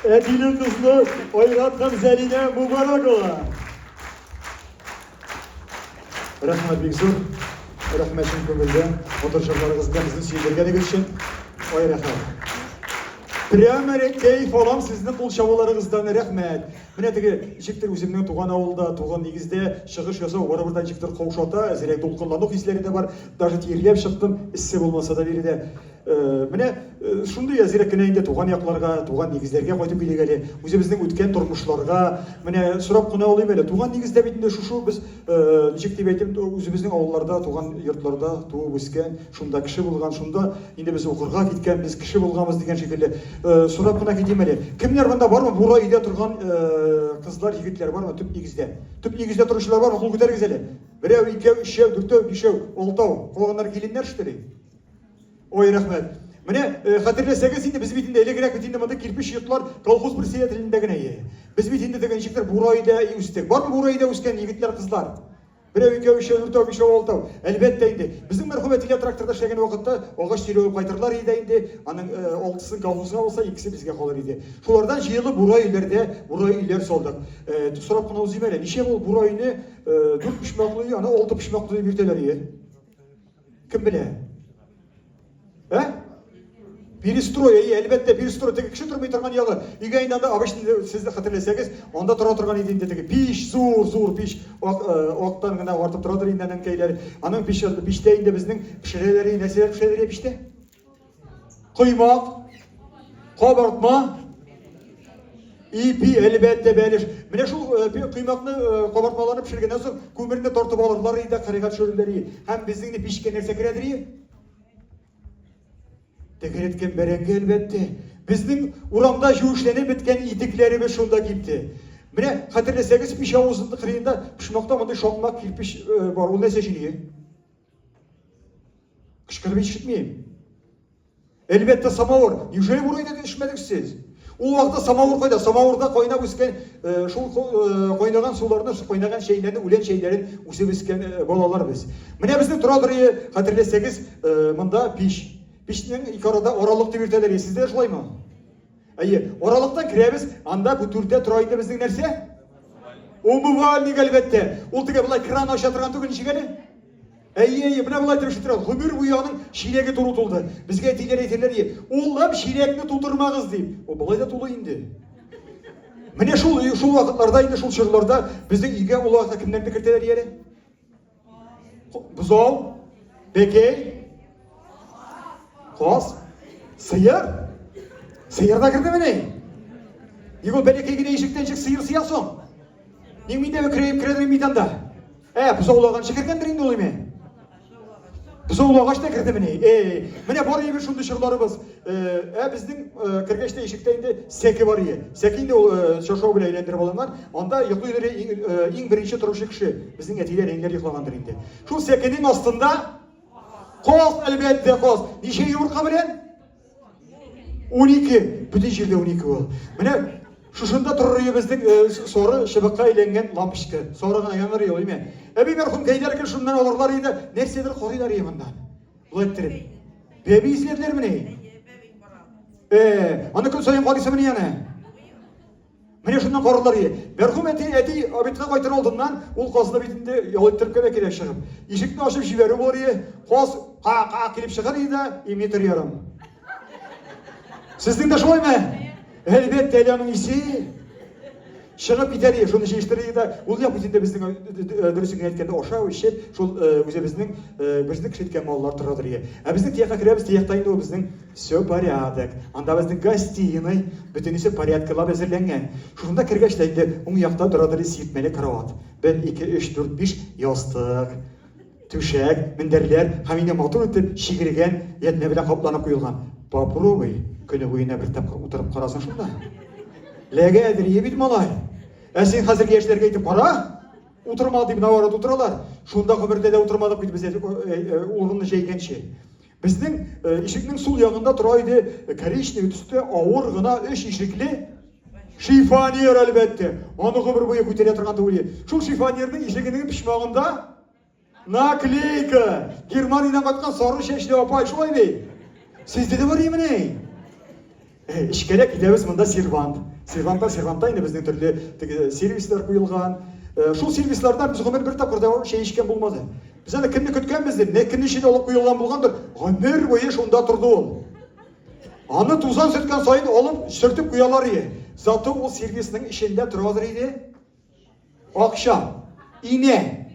Edil'in kızlı oyratkan Zeline mübarek ola. Rahmet Bigzur, rahmetin kömülde, oturuşlarınızda bizden süydürgeni için oy rahmet. Premere keyif alam sizin kul şavalarınızdan rahmet. Mine tege jiktir üzümнен туган авылда, туган негізде шығыш жасау, барабырдан жіктір қаушата, әзірек толқынлану хислерінде бар. Даже терлеп шықтым, іссе болмаса да береді. Міне шундай әзірек кінәйінде туған яқларға, туған негіздерге қайтып келегелі. Өзіміздің өткен тұрмышларға, міне сұрап қына олай мәлі. Туған негізде бетінде шушу біз жіктеп айтып, өзіміздің ауылларда, туған йортларда туып өскен, шунда кіші болған, шунда енді біз оқырға кеткен, біз кіші болғанбыз деген шекелі. Сұрап қына кетем әлі. Кімдер бұнда бар ма? Бура үйде тұрған қызлар, егітлер бар ма? Түп негізде. Түп негізде тұрушылар бар ма? Қол көтеріңіз әлі. Біреу, екеу, үшеу, төртеу, бешеу, алтау. Қолғандар келіндер үштері. Ой, рахмет. Міне, қатерлесеңіз, енді біз бетінде элегрек бетінде мұнда кирпич йортлар колхоз председателіндегі не? Біз бетінде деген жіктер Бура үйде өстік. Бар ма Бура үйде өскен егітлер қызлар? Біреу, екеу, үшеу, төртеу, бешеу, алтау. Әлбетте енді. Біздің мәрхумет еле тракторда шеген уақытта оғаш сүйреуіп қайтырлар еді енді. Аның алтысын колхозға болса, екісі бізге қалар еді. Солардан жиылы Бура үйлерде, Бура үйлер солдық. Сұрап қына өзім әлі. Неше бол Бура үйіне 4 пішмақлы, ана 6 пішмақлы бертелер ие? Кім біле? Перестрой, әлбәтте перестрой, теге кіші тұрмай тұрған яғы. Үйге айнанда абашын сізді қатырлесеңіз, онда тұра тұрған едінде теге пиш, зур пиш, оқтан ғана артып тұрадыр инденен кейлері. Аның пиште енді біздің пішірелері, нәселер пішірелері піште? Құймақ, қабартма, ипи, әлбәтте бәліш. Міне шул құймақны қабартмаланы пішіргеннен соң көмірінде тартып алырлар еді, қариғат шөрілері. Һәм біздің пишке нәрсе кіредір. Тегереткен бәренге әлбәтте. Біздің урамда жуышлене біткен итіклеріміз шунда кепті. Mine hatırlasanız piş havuzunda kırığında pişmakta mındı şokmak kirpiş var. O ne seçiniyor? Kışkırıp hiç gitmeyeyim. Elbette samavur. Yüzeye burayı da düşmedik siz. O vakta samavur koydu. Samavurda koynak üsken şu koynagan sularını, koynagan şeylerini, ulen şeylerin üsü üsken bolalar biz. Mine bizde turadırıyı hatırlasanız mında piş. Pişinin iki arada oralıklı bir teleri. Sizde de şolay mı? Ayı, oralıktan kiremiz, anda bu türde turayında bizden nerse? O muvallik elbette. Ultıga bulay kran aşağı tırgan tugun işigeni? Ayı, buna bulay tırıştırır. Hümür bu yanın şireke turutuldu. Bizge etiler ye. Oğlum şirekini tuturmağız deyip. O bulay da tulu indi. Mine şul vakitlarda, indi şul şırlarda bizden iyigen ulu vakta kimlerinde kirteler yeri? Buzol, bekey, koz, sıyır. Sıyır da girdi mi ne? Yigol belki gide işikten çık sıyır sıyasın. Ning minde ve kredi midanda. Bize ulağan şekerkendir indi olayım. Bize ulağaç da girdi mi ne? Mine bari bir şun dışarılarımız. Bizden kırgeçte işikten indi seki var iyi. Seki indi şoşoğu bile eğlendirip olanlar. Onda yıklı ileri in birinci turuşu kişi. Bizden etiyle rengiler yıklanandır indi. Şu sekinin aslında koz elbette koz. Nişe yumurka bilen? 12. Bütün şerde 12 ol. Mine şuşunda turruyor bizden sonra şıbıkka eğlengen lampışkı. Sonra yanları yol değil mi? Bir merhum keyderken şundan olurlar yedi. Nersedir koruyorlar yemindan. Bu ettirip. Bebi izlediler mi neyi? Anı kıl sayın kalisi mi yani? Mine şundan korurlar yedi. Merhum eti abitine koytan olduğundan ol kozda bitinde yol ettirip kebe kerek çıkıp. İşikini açıp jiveri olur yedi. Koz kilip çıkar yedi. İmitir yarım. Sizin de şoy mu? Elbette Elia'nın iyisi. Şıgıp biter şunu işleri de ul yap içinde bizden dürüsün etkende oşağı işip şol bize bizden kişitken mallar turadır ya. Bizden tiyaka kiremiz tiyaktayında o bizden все порядок. Anda bizden gastiyini bütünüsü порядкалап әзерленген. Şunda kirgeçteydi onun yakta duradır siyitmeli kravat. Ben 2, 3, 4, 5 yastık, tüşek, minderler hamine motor ötüp şigirgen yetme bile kaplanıp koyulgan. Попробуй. Күні бойына bir тапқыр отырып қарасын шында. Ләге әдірие бейді малай. Сен қазір кешілерге айтып бара, отырмады деймін ауарат отыралар. Шында көмірде де отырмадық бейді біз орынны жейгенше. Біздің ішікнің сол яғында тұрайды коричневый түсті ауыр ғана 3 ішіклі шифонер әлбәтте. Оны көмір бойы көтере тұрғанды өле. Шул шифонердің ішігінің пішмағында наклейка. Германиядан қатқан сары шешілі апай шулай бей. Sizde de var yemin ey. İşkerek gidemiz bunda servant. Servantta yine bizden türlü servisler koyulgan. Şu servislerden biz ömür bir takırda şey işken bulmadı. Bize de kimni kötken bizdir. Ne kimni işini olup koyulgan bulgandır. Ömür boyu şunda turdu ol. Anı tuzan sürtken sayın oğlum sürtüp koyalar ye. Zaten o servisinin işinde turadır idi. Akşam, iğne,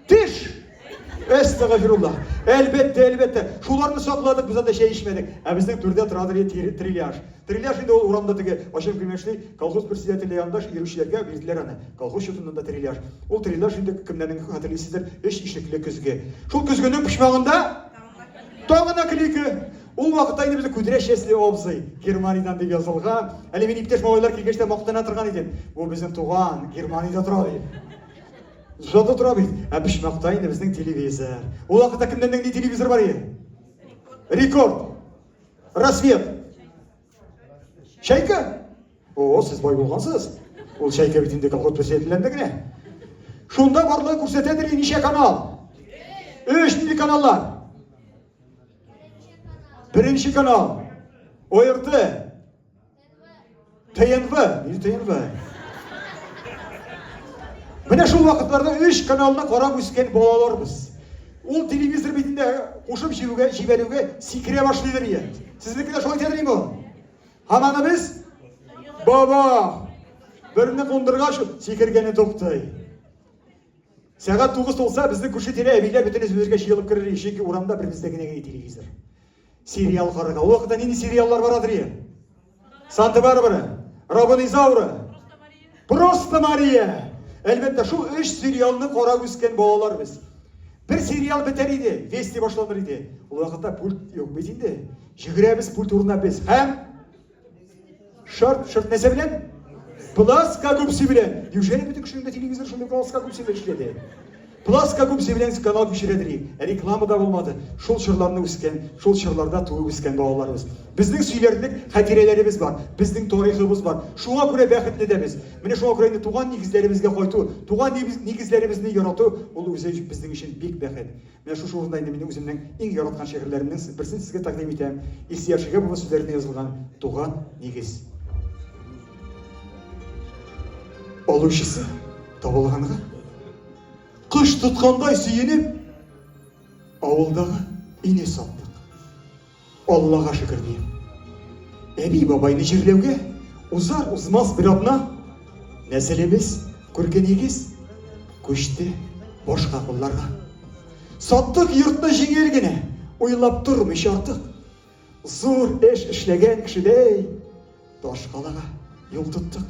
diş. Estağfirullah. Elbette. Şularını sakladık, bize de şey içmedik. Bizden türde turadır trilyaj. Trilyaj şimdi o uramdaki aşım kıymeçli kolhoz presidentiyle yandaş yürüyüşlerge bildiler anı. Kolhoz şutunda trilyaj. O trilyaj şimdi kimlerin hatırlısızdır. Eş işlikli küzge. Şu küzgünün pişmağında tağına kliki. O vakitte yine bize kudret şesli obzay. Germaniyadan da yazılgan. Hele ben ipteş mağaylar kirgeçte maqtana tırgan idim. O bizim tuğan Germaniyada turadı. Жада тұра бейді. Пішмақта енді біздің телевизор. Ол уақытта кімден не телевизор бар еді? Рекорд. Рассвет. Шайка? О, сіз бай болғансыз. Ол шайка бетінде колхоз көрсетілгендігіне. Шунда барлығы көрсетеді неше канал? 3 каналдар. Birinci kanal. ORT. TNV. Ne TNV? Mine şu vakitlarda 3 kanalına qarab üsken bolalarımız. O televizor betinde koşup jiberuge sikire başlayır ya. Sizdeki de şoy tedriyim o. Hamanı biz baba birine kondurga şu sikirgeni toktay. Saat 9 olsa bizde kuşu tele eviler bütün bizlerge şıyılıp kırır işi ki uramda bir bizdekine televizor. Serial qarıga. O vakitte nini seriallar baradır ya. Santa Barbara, Robin Isaura, Prosta Maria. Elbette şu 3 serialını qarab üsken bolalar biz. Bir serial biter idi, vesti başlanır idi. O vakitte pult yok betinde. Jigiremiz pult uruna biz. Hem şart nese bilen? Plaska kupsi bilen. Yüzene bütün kişinin de televizyon şöyle plaska kupsi bilen işledi. Plaska kupsi bilen kanal pişirediri. Reklamı da olmadı. Şol çırlarını üsken, şol çırlarda tuğu üsken bağlarımız. Bizning süylerdek hatirelerimiz var. Bizning tarihimiz var. Şuna göre bäxetli de biz. Mine şuna göre tuğan nigizlerimizge koytu. Tuğan nigizlerimizni yaratu. Ol özü bizning için big bäxet. Men şu şurunda indi meni özümden eng yaratkan şehirlerimden birisini sizge takdim etem. İsiyarşıga bu sözlerinde yazılgan tuğan nigiz. Oluşысы табылғанға қыш тұтқандай сүйеніп ауылдағы ине саттық. Аллаға шүкір дейім. Әби бабайны жерлеуге ұзар ұзмас бір апна нәсіліміз көрген егіз көшті бошқа қолларға. Саттық йұртны жеңелгені ойлап тұрмыш артық. Зор эш ішлеген кішідей Ташқалаға yol тұттық.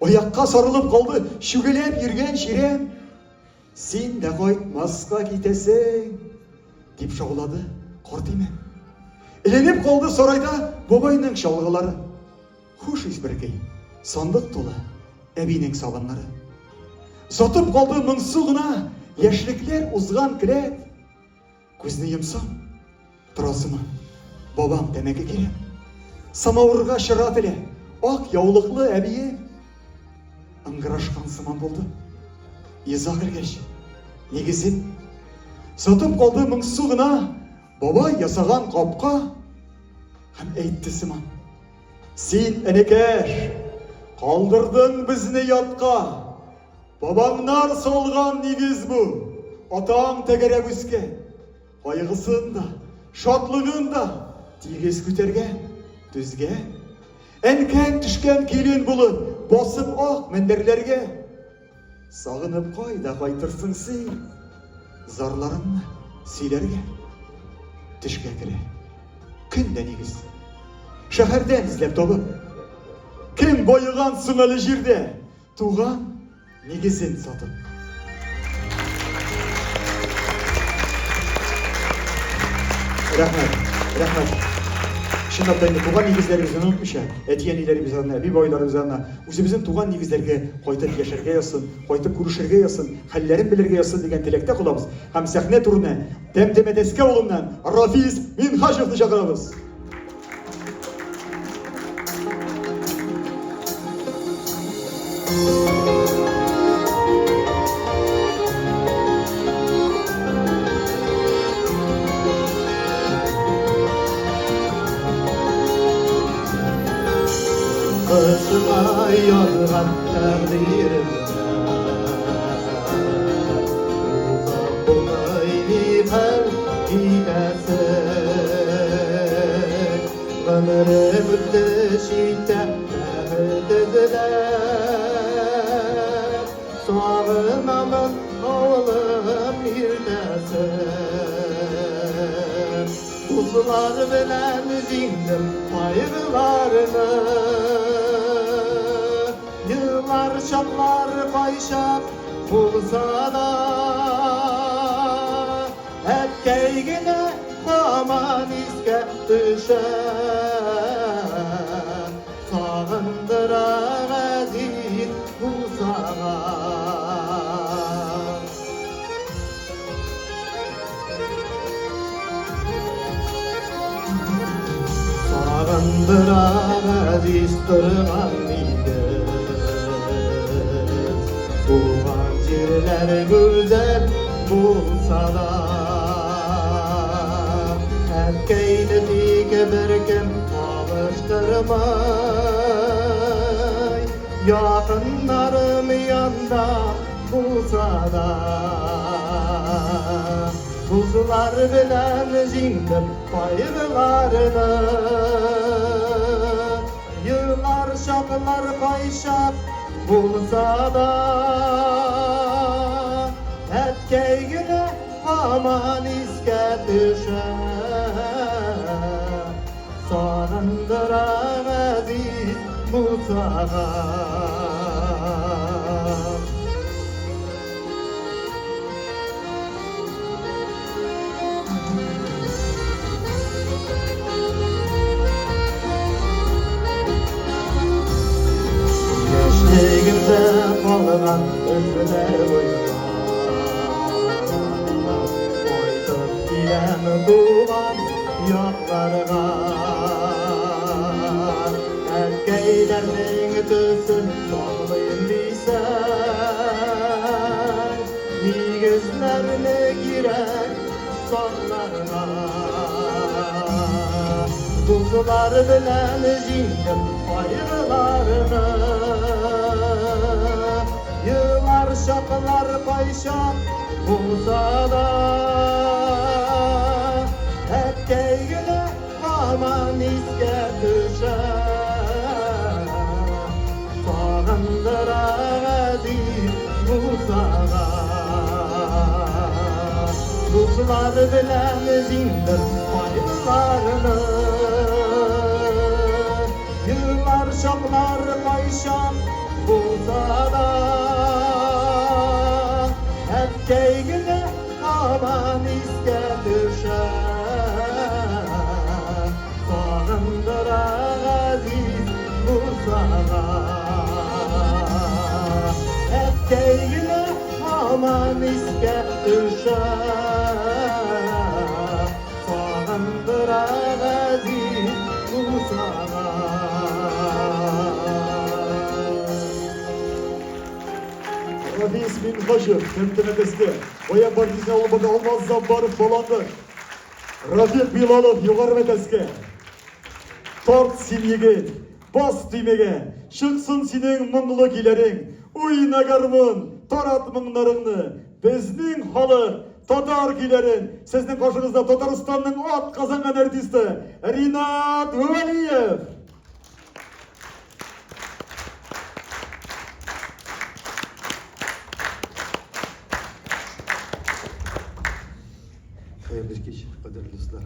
Oyakka sarılıp kaldı, şügelep yürgen şirem. Sen de koytmazka gitesin, deyip şağladı kortime. Elenip kaldı sarayda babayının şalgıları. Huş izberkey, sandık dolu, ebinin sabanları. Satıp kaldı mınsığına, yaşlıklar uzgan kilet. Gözünü yımsam, turasıma, babam demek kerem. Samavurga şırat ile, ak yavlıklı ebiye. Ыңғырашқан сыман болды. Езақ ергеш, негізін сатып қалды мыңсығына, бабай ясаған қапқа, һәм әйтті сыман. Сен әнекеш, қалдырдың бізні ятқа, бабаңнар салған негіз бұ, атаң тәгәрәп өске, қайғысын да, шатлығын да тегіз көтерге, түзге, әнкен түшкен келен бұлы, басып ақ мендерлерге. Сағынып қайда қайтырсың сен, зарларымны сөйлерге. Түшке кіре, күнде негіз, шәһәрден ізлеп тобы. Кім бойыған сұңалы жерде, туған негізін сатып. Рахмет. Şınaptayında tuğan negizlerimizden unutmuşa, etiyenilerimizden, bir boylarımızdan, özümüzün tuğan negizlerge koytup yaşarga yazsın, koytup kuruşarga yazsın, hallerin bilirge yazsın degen tilekte kulağımız. Hem sahne turuna, Temteme Deske oğlundan Rafiz Minhaşev'ni çağırırız. Kışına yorgan takdirimde Uzak bulmayı her gidesin Ömrüm ötüşükte ödediler Soğanamın oğlum yürdesin Kuzular bilen zindim ayrılarını Yıllar şaplar payşap bulsa da Hep keygine aman iske düşer Sağındırar aziz bulsağa Sağındırar aziz durgan Tuğan yerler güzel bulsa da Erkeğini bir kim alıştırmay Yakınlarım yanda bulsa da Kuzular bilen zindim payırlarını Yıllar şaplar payşap bulsa da hep keygine aman iske düşer Sağındıran aziz Musa'ga kalgan özüne koyma Oytup bilen tuğan yaklarga Erkeylerinin tüsün sağlayın diysen Nigizlerine girer sonlarına Kuzular bilen zindim ayrılarını Yıllar şaplar payşap bulsa da Hep keygine aman iske düşer Sağındıra aziz bulsa Kuzular bilen zindim ayrılarını Yıllar şaplar payşap bulsa da Hep keygine aman iske düşer Sağındıra aziz bulsa da Hep keygine aman iske düşer Sağındıra aziz bulsa da Radis bin Haşır, temtemedeste. Oya partizan olmadı olmazsa barıp dolandı. Rafik Bilalov yukarı meteske. Tort silgege, bas düymege. Çıksın senin mınglı gilerin. Uyna garmın, tarat mыңlarыңны. Bizning halı, Tatar gilerin. Sizin koşunuzda Tataristan'ın at kazangan artisti Rinat Valiyev. Hayırlı kеш, qadrli dostlar.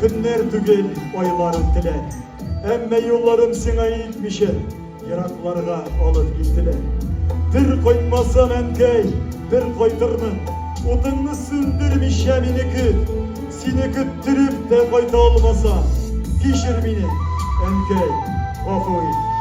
Günler tügel oylarım dile. Emme yollarım sina gitmişe, Iraklarga alıp gittiler. Bir koymasam enkey, bir koytırmın. Odunnu sündürmüş yeminiki. Seni küttürüp de koyta olmasam, pişir beni enkey, gafu et.